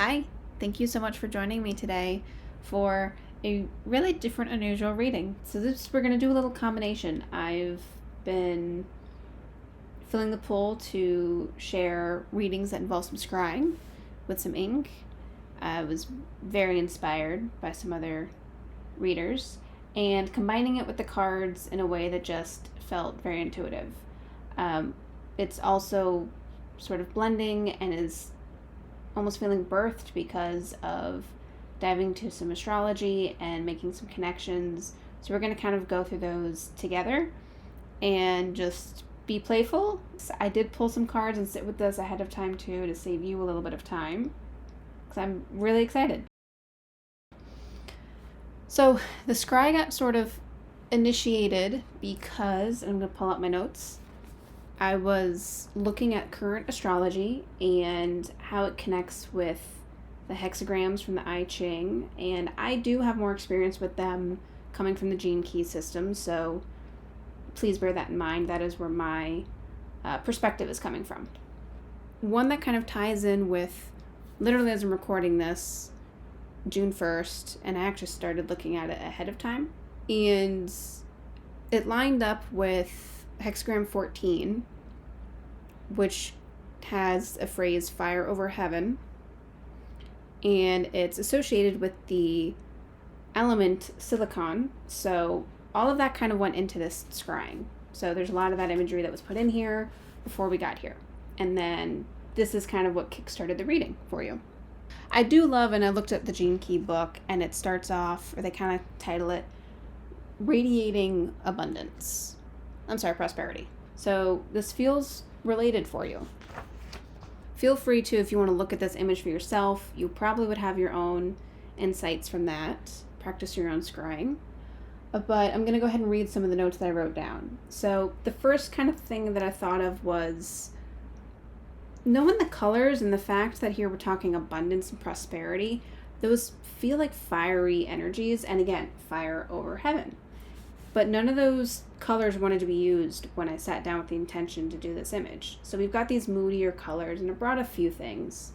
Hi, thank you so much for joining me today for a really different, unusual reading. We're going to do a little combination. I've been feeling the pull to share readings that involve some scrying with some ink. I was very inspired by some other readers and combining it with the cards in a way that just felt very intuitive. It's also sort of blending and is almost feeling birthed because of diving into some astrology and making some connections. So we're going to kind of go through those together and just be playful. I did pull some cards and sit with this ahead of time too to save you a little bit of time because I'm really excited. So the scry got sort of initiated because, I'm going to pull out my notes, I was looking at current astrology and how it connects with the hexagrams from the I Ching, and I do have more experience with them coming from the gene key system, so please bear that in mind. That is where my perspective is coming from. One that kind of ties in with, literally as I'm recording this, June 1st, and I actually started looking at it ahead of time, and it lined up with Hexagram 14, which has a phrase, fire over heaven, and it's associated with the element silicon. So all of that kind of went into this scrying. So there's a lot of that imagery that was put in here before we got here. And then this is kind of what kickstarted the reading for you. I do love, and I looked at the Gene Key book, and it starts off, or they kind of title it, Radiating Abundance. Prosperity. So this feels related for you. Feel free to, if you want to look at this image for yourself, you probably would have your own insights from that. Practice your own scrying. But I'm going to go ahead and read some of the notes that I wrote down. So the first kind of thing that I thought of was knowing the colors and the fact that here we're talking abundance and prosperity. Those feel like fiery energies, and again, fire over heaven. But none of those colors wanted to be used when I sat down with the intention to do this image. So we've got these moodier colors, and it brought a few things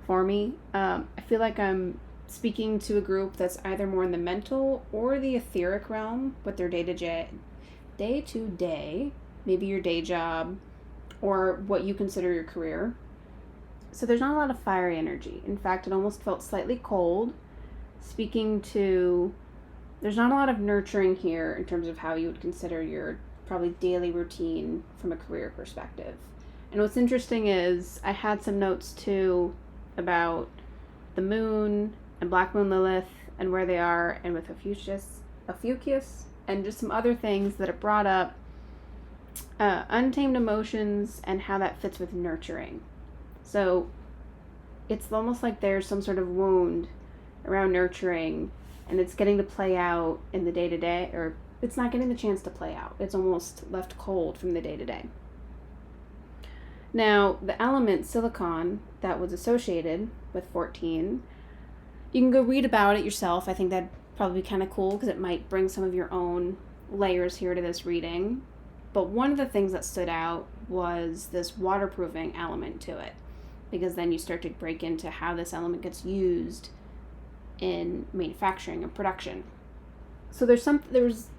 for me. I feel like I'm speaking to a group that's either more in the mental or the etheric realm with their day-to-day, maybe your day job, or what you consider your career. So there's not a lot of fiery energy. In fact, it almost felt slightly cold, speaking to, there's not a lot of nurturing here in terms of how you would consider your probably daily routine from a career perspective. And what's interesting is I had some notes too about the moon and Black Moon Lilith and where they are, and with Ophiuchus, and just some other things that it brought up, untamed emotions and how that fits with nurturing. So it's almost like there's some sort of wound around nurturing, and it's getting to play out in the day-to-day, or it's not getting the chance to play out. It's almost left cold from the day-to-day. Now, the element silicon that was associated with 14, you can go read about it yourself. I think that'd probably be kind of cool because it might bring some of your own layers here to this reading. But one of the things that stood out was this waterproofing element to it, because then you start to break into how this element gets used in manufacturing and production. So it was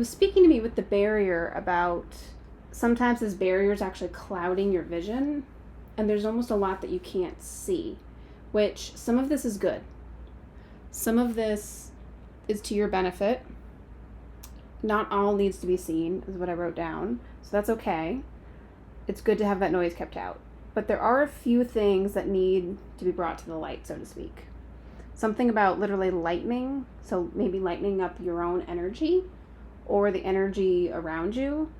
speaking to me with the barrier about sometimes this barrier is actually clouding your vision, and there's almost a lot that you can't see, which some of this is good. Some of this is to your benefit. Not all needs to be seen, is what I wrote down. So that's okay. It's good to have that noise kept out. But there are a few things that need to be brought to the light, so to speak. Something about literally lightening, so maybe lightening up your own energy or the energy around you,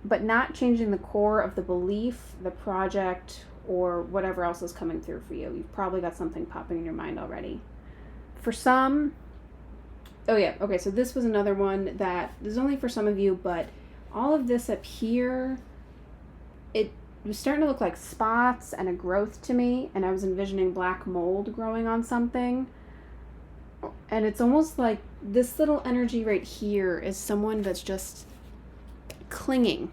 but not changing the core of the belief, the project, or whatever else is coming through for you. You've probably got something popping in your mind already. For some, so this was another one that is only for some of you, but all of this up here, it was starting to look like spots and a growth to me, and I was envisioning black mold growing on something. And it's almost like this little energy right here is someone that's just clinging.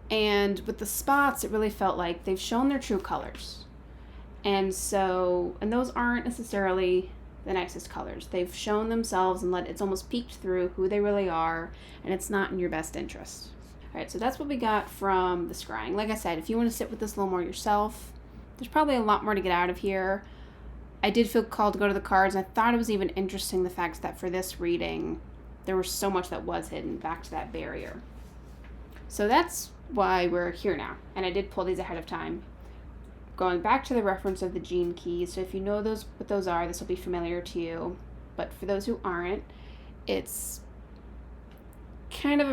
And with the spots, it really felt like they've shown their true colors. And those aren't necessarily the nicest colors. They've shown themselves and it's almost peeked through who they really are, and it's not in your best interest. All right, so that's what we got from the scrying. Like I said, if you want to sit with this a little more yourself, there's probably a lot more to get out of here. I did feel called to go to the cards, and I thought it was even interesting the fact that for this reading, there was so much that was hidden back to that barrier. So that's why we're here now, and I did pull these ahead of time. Going back to the reference of the gene keys, so if you know what those are, this will be familiar to you. But for those who aren't, it's kind of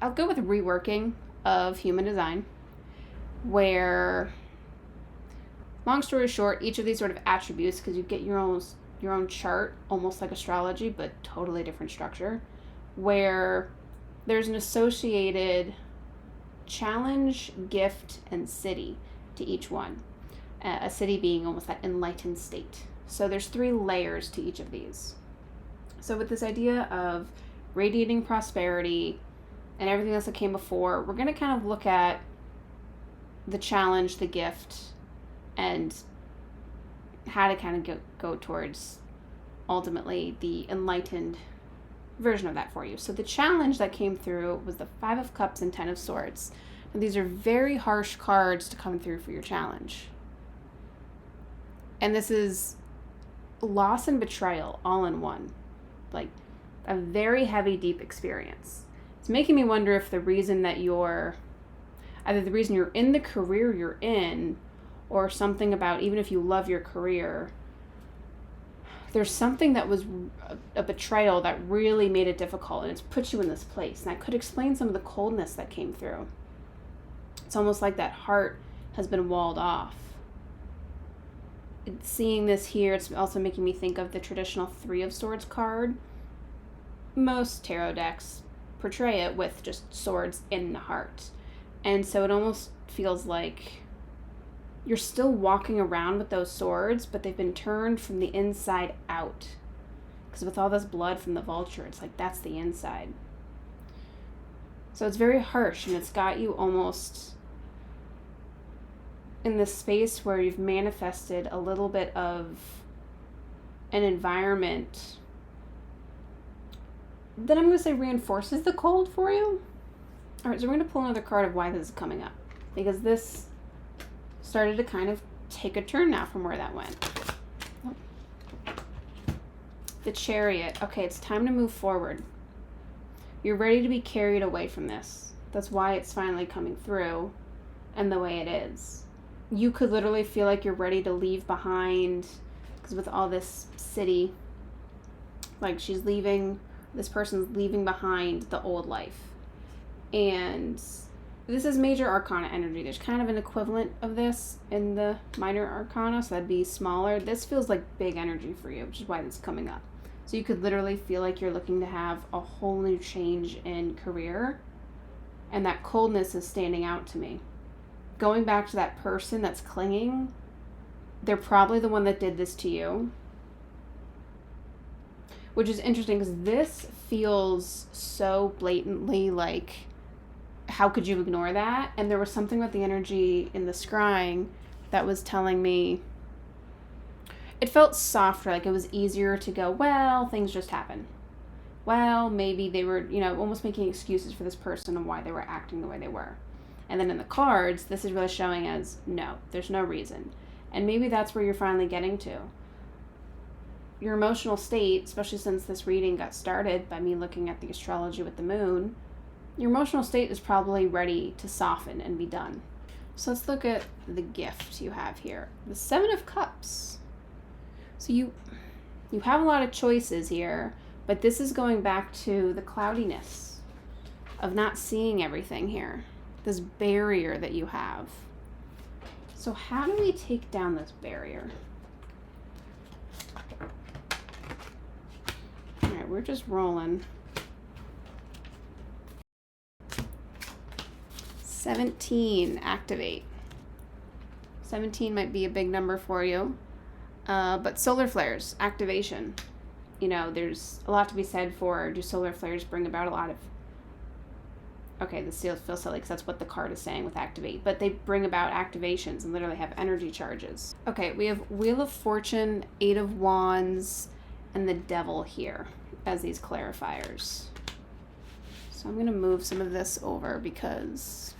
I'll go with a reworking of human design, where, long story short, each of these sort of attributes, because you get your own chart, almost like astrology, but totally different structure, where there's an associated challenge, gift, and city to each one. A city being almost that enlightened state. So there's 3 layers to each of these. So with this idea of radiating prosperity and everything else that came before, we're going to kind of look at the challenge, the gift, and how to kind of go towards ultimately the enlightened version of that for you. So the challenge that came through was the 5 of Cups and 10 of Swords. And these are very harsh cards to come through for your challenge. And this is loss and betrayal all in one. Like a very heavy, deep experience. It's making me wonder if the reason that you're in the career you're in, or something about, even if you love your career, there's something that was a betrayal that really made it difficult, and it's put you in this place. And that could explain some of the coldness that came through. It's almost like that heart has been walled off. Seeing this here, it's also making me think of the traditional 3 of Swords card. Most tarot decks portray it with just swords in the heart. And so it almost feels like you're still walking around with those swords, but they've been turned from the inside out. Because with all this blood from the vulture, it's like that's the inside. So it's very harsh, and it's got you almost in this space where you've manifested a little bit of an environment that I'm going to say reinforces the cold for you. All right, so we're going to pull another card of why this is coming up, because this started to kind of take a turn now from where that went. The Chariot. Okay, it's time to move forward. You're ready to be carried away from this. That's why it's finally coming through and the way it is. You could literally feel like you're ready to leave behind, because with all this city, like this person's leaving behind the old life. And this is major arcana energy. There's kind of an equivalent of this in the minor arcana, so that'd be smaller. This feels like big energy for you, which is why this is coming up. So you could literally feel like you're looking to have a whole new change in career, and that coldness is standing out to me. Going back to that person that's clinging, they're probably the one that did this to you. Which is interesting, because this feels so blatantly like, how could you ignore that? And there was something with the energy in the scrying that was telling me, it felt softer, like it was easier to go, well, things just happen. Well, maybe they were, almost making excuses for this person and why they were acting the way they were. And then in the cards, this is really showing as, no, there's no reason. And maybe that's where you're finally getting to. Your emotional state, especially since this reading got started by me looking at the astrology with the moon, your emotional state is probably ready to soften and be done. So let's look at the gift you have here. The 7 of Cups. So you have a lot of choices here, but this is going back to the cloudiness of not seeing everything here. This barrier that you have. So how do we take down this barrier? All right, we're just rolling. 17, activate. 17 might be a big number for you. But solar flares, activation. There's a lot to be said for, do solar flares bring about a lot Okay, this feels silly because that's what the card is saying with activate. But they bring about activations and literally have energy charges. Okay, we have Wheel of Fortune, 8 of Wands, and the Devil here as these clarifiers. So I'm going to move some of this over because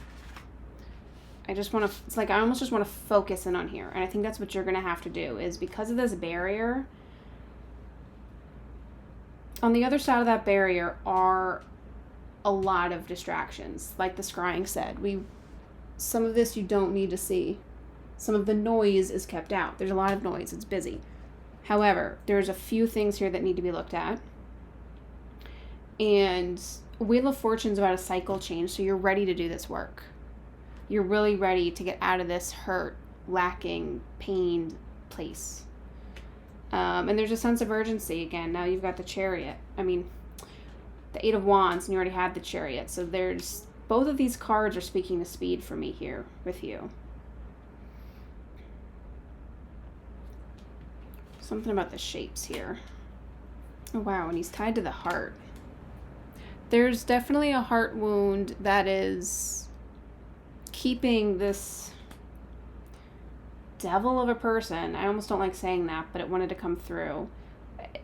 I just want to, it's like I almost just want to focus in on here. And I think that's what you're going to have to do is because of this barrier, on the other side of that barrier are a lot of distractions. Like the scrying said, some of this you don't need to see. Some of the noise is kept out. There's a lot of noise. It's busy. However, there's a few things here that need to be looked at. And Wheel of Fortune is about a cycle change, so you're ready to do this work. You're really ready to get out of this hurt, lacking, pained place. And there's a sense of urgency again. Now you've got the Chariot. I mean, the 8 of Wands, and you already had the Chariot. So there's, both of these cards are speaking to speed for me here with you. Something about the shapes here. Oh, wow, and he's tied to the heart. There's definitely a heart wound that is keeping this devil of a person. I almost don't like saying that, but it wanted to come through.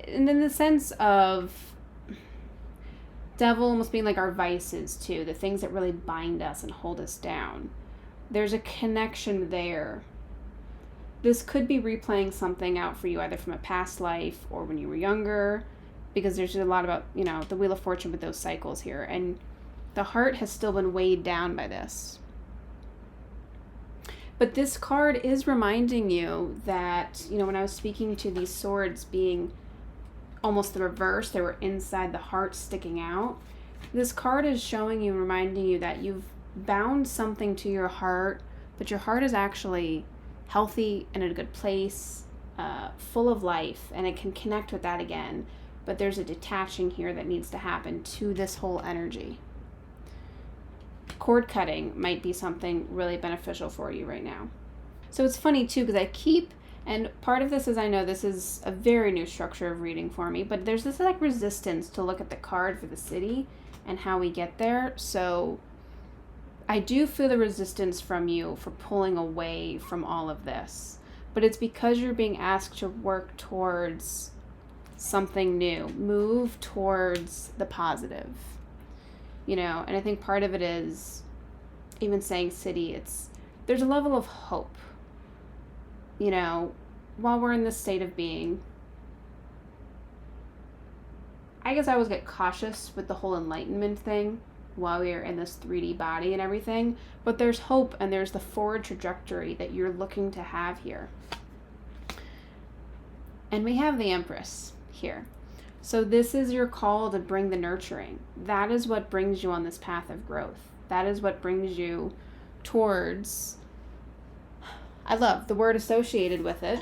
And in the sense of devil almost being like our vices too, the things that really bind us and hold us down. There's a connection there. This could be replaying something out for you either from a past life or when you were younger, because there's a lot about, the Wheel of Fortune with those cycles here. And the heart has still been weighed down by this. But this card is reminding you that, when I was speaking to these swords being almost the reverse, they were inside the heart sticking out. This card is showing you, reminding you that you've bound something to your heart, but your heart is actually healthy and in a good place, full of life, and it can connect with that again. But there's a detaching here that needs to happen to this whole energy. Cord cutting might be something really beneficial for you right now. So it's funny too, because and part of this is, I know this is a very new structure of reading for me, but there's this like resistance to look at the card for the city and how we get there. So I do feel the resistance from you for pulling away from all of this, but it's because you're being asked to work towards something new, move towards the positive, and I think part of it is even saying city, there's a level of hope, while we're in this state of being. I guess I always get cautious with the whole enlightenment thing while we are in this 3D body and everything, but there's hope and there's the forward trajectory that you're looking to have here. And we have the Empress here. So this is your call to bring the nurturing. That is what brings you on this path of growth. That is what brings you towards, I love the word associated with it.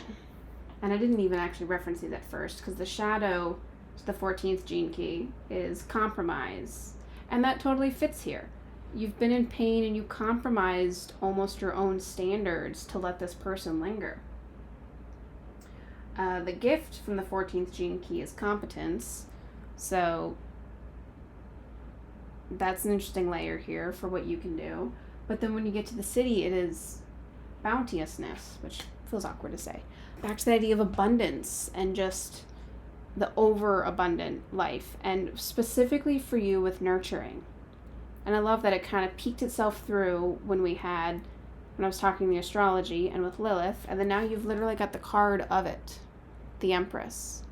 And I didn't even actually reference these at first because the shadow, the 14th gene key, is compromise. And that totally fits here. You've been in pain and you compromised almost your own standards to let this person linger. The gift from the 14th gene key is competence. So that's an interesting layer here for what you can do. But then when you get to the city, it is bounteousness, which feels awkward to say. Back to the idea of abundance and just the overabundant life, and specifically for you with nurturing. And I love that it kind of peeked itself through when I was talking the astrology and with Lilith, and then now you've literally got the card of it, the Empress.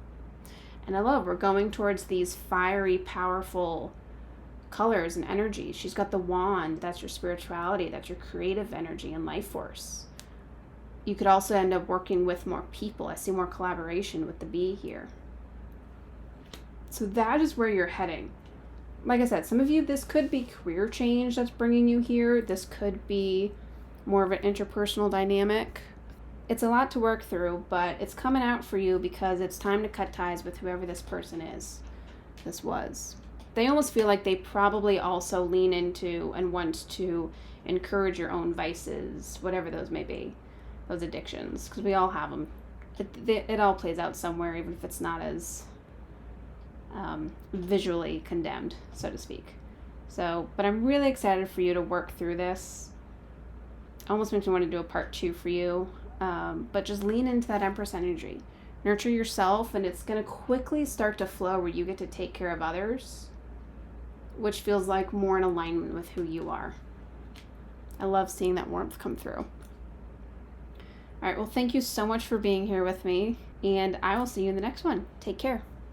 And I love we're going towards these fiery, powerful colors and energies. She's got the wand, that's your spirituality, that's your creative energy and life force. You could also end up working with more people. I see more collaboration with the bee here. So that is where you're heading. Like I said, some of you, this could be career change that's bringing you here. This could be more of an interpersonal dynamic. It's a lot to work through, but it's coming out for you because it's time to cut ties with whoever this person is. This was. They almost feel like they probably also lean into and want to encourage your own vices, whatever those may be, those addictions, because we all have them. It all plays out somewhere, even if it's not as visually condemned, so to speak. So, but I'm really excited for you to work through this. Almost makes me want to do a part 2 for you. But just lean into that Empress energy. Nurture yourself, and it's going to quickly start to flow where you get to take care of others, which feels like more in alignment with who you are. I love seeing that warmth come through. All right, well, thank you so much for being here with me, and I will see you in the next one. Take care.